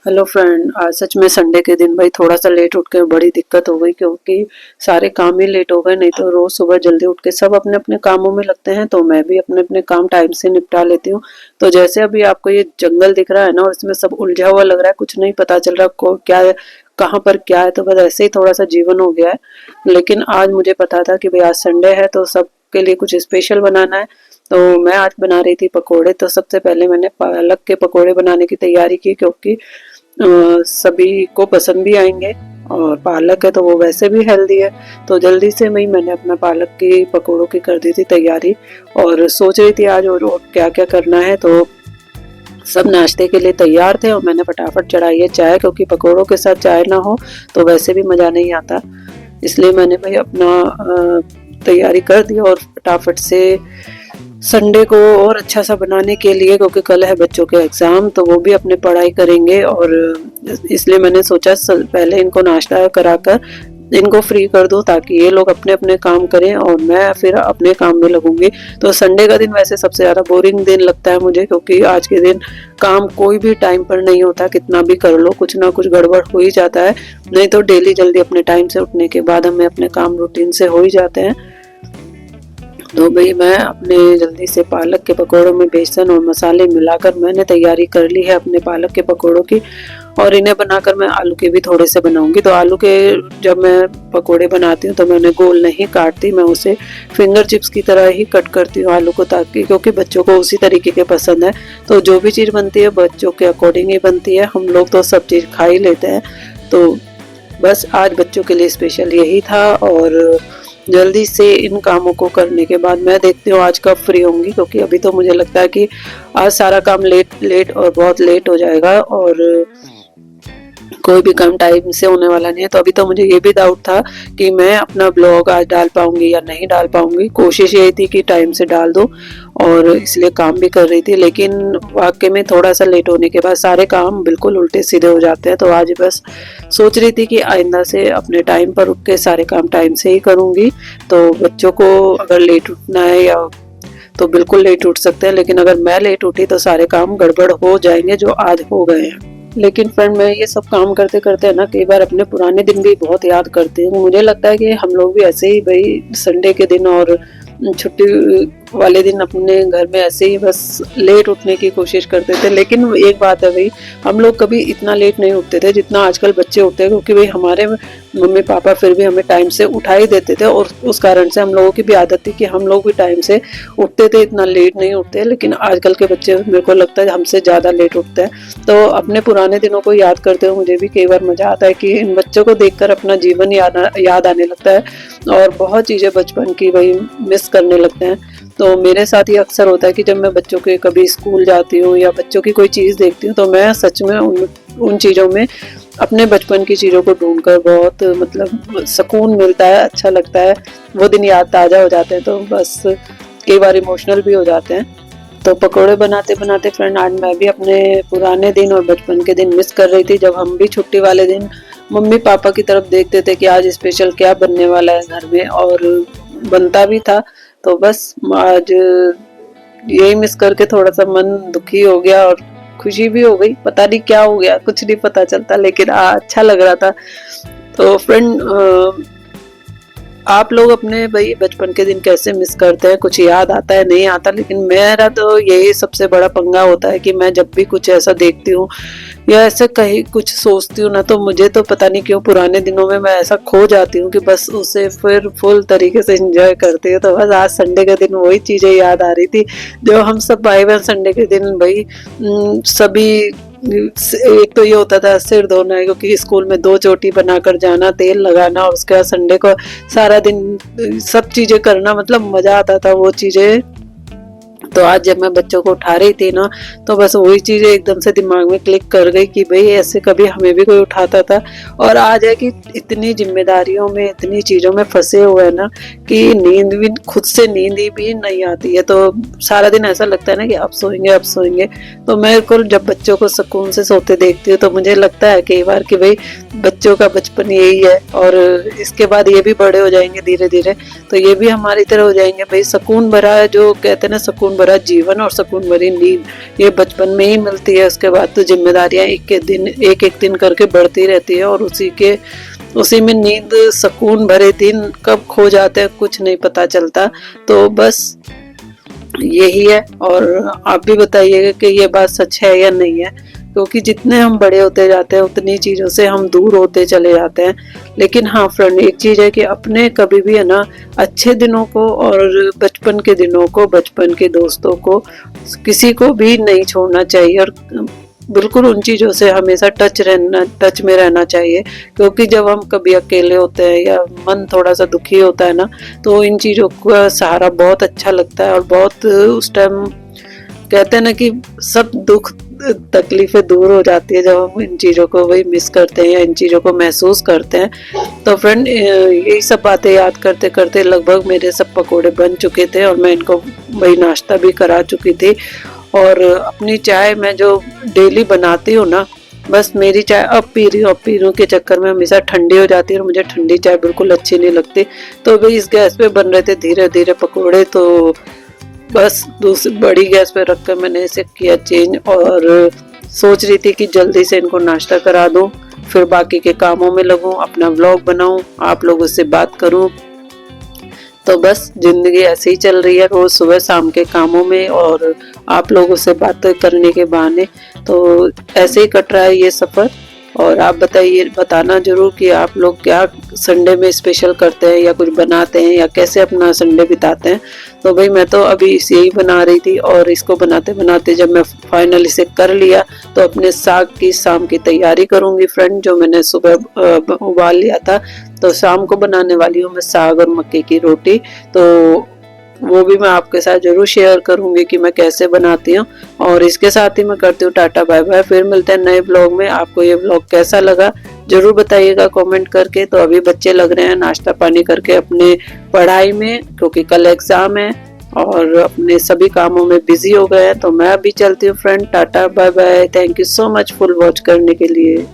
Hello friend, आज सच में Sunday के दिन भाई थोड़ा सा लेट उठ के बड़ी दिक्कत हो गई, क्योंकि सारे काम ही लेट हो गए। नहीं तो रोज सुबह जल्दी उठ के सब अपने अपने कामों में लगते हैं, तो मैं भी अपने अपने काम टाइम से निपटा लेती हूँ। तो जैसे अभी आपको ये जंगल दिख रहा है ना, और इसमें सब उलझा हुआ लग रहा है, कुछ नहीं पता चल रहा को क्या है, कहाँ पर क्या है। तो बस ऐसे ही थोड़ा सा जीवन हो गया है। लेकिन आज मुझे पता था कि भाई आज संडे है, तो सबके लिए कुछ स्पेशल बनाना है। तो मैं आज बना रही थी पकोड़े। तो सबसे पहले मैंने पालक के पकोड़े बनाने की तैयारी की, क्योंकि सभी को पसंद भी आएंगे, और पालक है तो वो वैसे भी हेल्दी है। तो जल्दी से मैंने अपना पालक की पकोड़ों की कर दी थी तैयारी, और सोच रही थी आज और क्या क्या करना है। तो सब नाश्ते के लिए तैयार थे और मैंने फटाफट चढ़ाई है चाय, क्योंकि पकोड़ों के साथ चाय ना हो तो वैसे भी मज़ा नहीं आता। इसलिए मैंने भाई अपना तैयारी कर दी और फटाफट से संडे को और अच्छा सा बनाने के लिए, क्योंकि कल है बच्चों के एग्ज़ाम, तो वो भी अपनी पढ़ाई करेंगे। और इसलिए मैंने सोचा पहले इनको नाश्ता कराकर इनको फ्री कर दूं, ताकि ये लोग अपने अपने काम करें और मैं फिर अपने काम में लगूंगी। तो संडे का दिन वैसे सबसे ज़्यादा बोरिंग दिन लगता है मुझे, क्योंकि आज के दिन काम कोई भी टाइम पर नहीं होता। कितना भी कर लो कुछ ना कुछ गड़बड़ हो ही जाता है। नहीं तो डेली जल्दी अपने टाइम से उठने के बाद हमें अपने काम रूटीन से हो ही जाते हैं। तो भाई मैं अपने जल्दी से पालक के पकोड़ों में बेसन और मसाले मिलाकर मैंने तैयारी कर ली है अपने पालक के पकोड़ों की। और इन्हें बनाकर मैं आलू के भी थोड़े से बनाऊंगी। तो आलू के जब मैं पकोड़े बनाती हूँ तो मैं उन्हें गोल नहीं काटती, मैं उसे फिंगर चिप्स की तरह ही कट करती हूँ आलू को, ताकि क्योंकि बच्चों को उसी तरीके के पसंद है। तो जो भी चीज़ बनती है बच्चों के अकॉर्डिंग ही बनती है। हम लोग तो सब चीज़ खा ही लेते हैं। तो बस आज बच्चों के लिए स्पेशल यही था। और जल्दी से इन कामों को करने के बाद मैं देखती हूँ आज कब फ्री होंगी, क्योंकि अभी तो मुझे लगता है कि आज सारा काम लेट और बहुत लेट हो जाएगा, और कोई भी काम टाइम से होने वाला नहीं है। तो अभी तो मुझे ये भी डाउट था कि मैं अपना ब्लॉग आज डाल पाऊंगी या नहीं डाल पाऊंगी। कोशिश यही थी कि टाइम से डाल दूं, और इसलिए काम भी कर रही थी। लेकिन वाकई में थोड़ा सा लेट होने के बाद सारे काम बिल्कुल उल्टे सीधे हो जाते हैं। तो आज बस सोच रही थी कि आइंदा से अपने टाइम पर उठ के सारे काम टाइम से ही करूँगी। तो बच्चों को अगर लेट उठना है या तो बिल्कुल लेट उठ सकते हैं, लेकिन अगर मैं लेट उठी तो सारे काम गड़बड़ हो जाएंगे जो आज हो गए हैं। लेकिन फ्रेंड मैं ये सब काम करते करते ना कई बार अपने पुराने दिन भी बहुत याद करती हूँ। मुझे लगता है कि हम लोग भी ऐसे ही भाई संडे के दिन और छुट्टी वाले दिन अपने घर में ऐसे ही बस लेट उठने की कोशिश करते थे। लेकिन एक बात है भाई, हम लोग कभी इतना लेट नहीं उठते थे जितना आजकल बच्चे उठते हैं, क्योंकि भाई हमारे मम्मी पापा फिर भी हमें टाइम से उठा ही देते थे, और उस कारण से हम लोगों की भी आदत थी कि हम लोग भी टाइम से उठते थे, इतना लेट नहीं उठते। लेकिन आजकल के बच्चे मेरे को लगता है हमसे ज़्यादा लेट उठते हैं। तो अपने पुराने दिनों को याद करते हुए मुझे भी कई बार मज़ा आता है कि इन बच्चों को देखकर अपना जीवन याद आने लगता है, और बहुत चीज़ें बचपन की वही मिस करने लगते हैं। तो मेरे साथ ये अक्सर होता है कि जब मैं बच्चों के कभी स्कूल जाती हूँ या बच्चों की कोई चीज़ देखती हूँ, तो मैं सच में उन चीज़ों में अपने बचपन की चीज़ों को ढूंढकर बहुत मतलब सुकून मिलता है, अच्छा लगता है। वो दिन याद ताज़ा हो जाते हैं, तो बस कई बार इमोशनल भी हो जाते हैं। तो पकोड़े बनाते बनाते फ्रेंड आज मैं भी अपने पुराने दिन और बचपन के दिन मिस कर रही थी, जब हम भी छुट्टी वाले दिन मम्मी पापा की तरफ देखते थे कि आज स्पेशल क्या बनने वाला है घर में, और बनता भी था। तो बस आज यही मिस करके थोड़ा सा मन दुखी हो गया और खुशी भी हो गई। पता नहीं क्या हो गया, कुछ नहीं पता चलता, लेकिन अच्छा लग रहा था। तो फ्रेंड आप लोग अपने भाई बचपन के दिन कैसे मिस करते हैं? कुछ याद आता है नहीं आता? लेकिन मेरा तो यही सबसे बड़ा पंगा होता है कि मैं जब भी कुछ ऐसा देखती हूँ या ऐसे कहीं कुछ सोचती हूँ ना, तो मुझे तो पता नहीं क्यों पुराने दिनों में मैं ऐसा खो जाती हूँ कि बस उसे फिर फुल तरीके से एंजॉय करती हूँ। तो बस आज संडे के दिन वही चीज़ें याद आ रही थी जो हम सब भाई बहन संडे के दिन भाई सभी। एक तो ये होता था सिर धोना, क्योंकि स्कूल में 2 चोटी बनाकर जाना, तेल लगाना, और उसके बाद संडे को सारा दिन सब चीजें करना, मतलब मजा आता था वो चीजें। तो आज जब मैं बच्चों को उठा रही थी ना, तो बस वही चीजें एकदम से दिमाग में क्लिक कर गई कि भाई ऐसे कभी हमें भी कोई उठाता था। और आज है कि इतनी जिम्मेदारियों में इतनी चीजों में फंसे हुए हैं ना कि नींद भी खुद से नींद ही भी नहीं आती है। तो सारा दिन ऐसा लगता है ना कि अब सोएंगे अब सोएंगे। तो मैं को जब बच्चों को सुकून से सोते देखती हूँ तो मुझे लगता है कई बार कि भाई बच्चों का बचपन यही है, और इसके बाद ये भी बड़े हो जाएंगे धीरे धीरे, तो ये भी हमारी तरह हो जाएंगे भाई सुकून भरा है, जो कहते हैं ना सुकून भरा जीवन और सुकून भरी नींद ये बचपन में ही मिलती है। उसके बाद तो जिम्मेदारियां एक एक दिन करके बढ़ती रहती है और उसी में नींद सुकून भरे दिन कब खो जाते हैं कुछ नहीं पता चलता। तो बस यही है। और आप भी बताइएगा कि ये बात सच है या नहीं है, क्योंकि जितने हम बड़े होते जाते हैं उतनी चीज़ों से हम दूर होते चले जाते हैं। लेकिन हाँ फ्रेंड, एक चीज़ है कि अपने कभी भी है ना अच्छे दिनों को और बचपन के दिनों को, बचपन के दोस्तों को, किसी को भी नहीं छोड़ना चाहिए और बिल्कुल उन चीज़ों से हमेशा टच में रहना चाहिए। क्योंकि जब हम कभी अकेले होते हैं या मन थोड़ा सा दुखी होता है ना, तो इन चीज़ों का सहारा बहुत अच्छा लगता है और बहुत उस टाइम कहते हैं ना कि सब दुख तकलीफें दूर हो जाती है जब हम इन चीज़ों को वही मिस करते हैं या इन चीज़ों को महसूस करते हैं। तो फ्रेंड, यही सब बातें याद करते करते लगभग मेरे सब पकोड़े बन चुके थे और मैं इनको वही नाश्ता भी करा चुकी थी। और अपनी चाय मैं जो डेली बनाती हूँ ना, बस मेरी चाय अब पी रही हूँ के चक्कर में हमेशा ठंडी हो जाती है और मुझे ठंडी चाय बिल्कुल अच्छी नहीं लगती। तो भाई इस गैस पे बन रहे थे धीरे धीरे पकोड़े, तो बस दूसरी बड़ी गैस पे रखकर मैंने इसे किया चेंज और सोच रही थी कि जल्दी से इनको नाश्ता करा दूं, फिर बाकी के कामों में लगूं, अपना व्लॉग बनाऊं, आप लोगों से बात करूं। तो बस जिंदगी ऐसे ही चल रही है, रोज सुबह शाम के कामों में और आप लोगों से बातें करने के बहाने। तो ऐसे ही कट रहा है ये सफ़र। और आप बताना जरूर कि आप लोग क्या संडे में स्पेशल करते हैं या कुछ बनाते हैं या कैसे अपना संडे बिताते हैं। तो भाई मैं तो अभी इसे ही बना रही थी और इसको बनाते बनाते जब मैं फाइनल इसे कर लिया तो अपने साग की शाम की तैयारी करूंगी फ्रेंड, जो मैंने सुबह उबाल लिया था। तो शाम को बनाने वाली हूँ मैं साग और मक्के की रोटी। तो वो भी मैं आपके साथ जरूर शेयर करूंगी कि मैं कैसे बनाती हूँ। और इसके साथ ही मैं करती हूँ टाटा बाय बाय। फिर मिलते हैं नए ब्लॉग में। आपको ये ब्लॉग कैसा लगा जरूर बताइएगा कमेंट करके। तो अभी बच्चे लग रहे हैं नाश्ता पानी करके अपने पढ़ाई में, क्योंकि कल एग्जाम है और अपने सभी कामों में बिजी हो गए हैं। तो मैं अभी चलती हूँ friend, tata bye bye. Thank you so much full watch करने के लिए।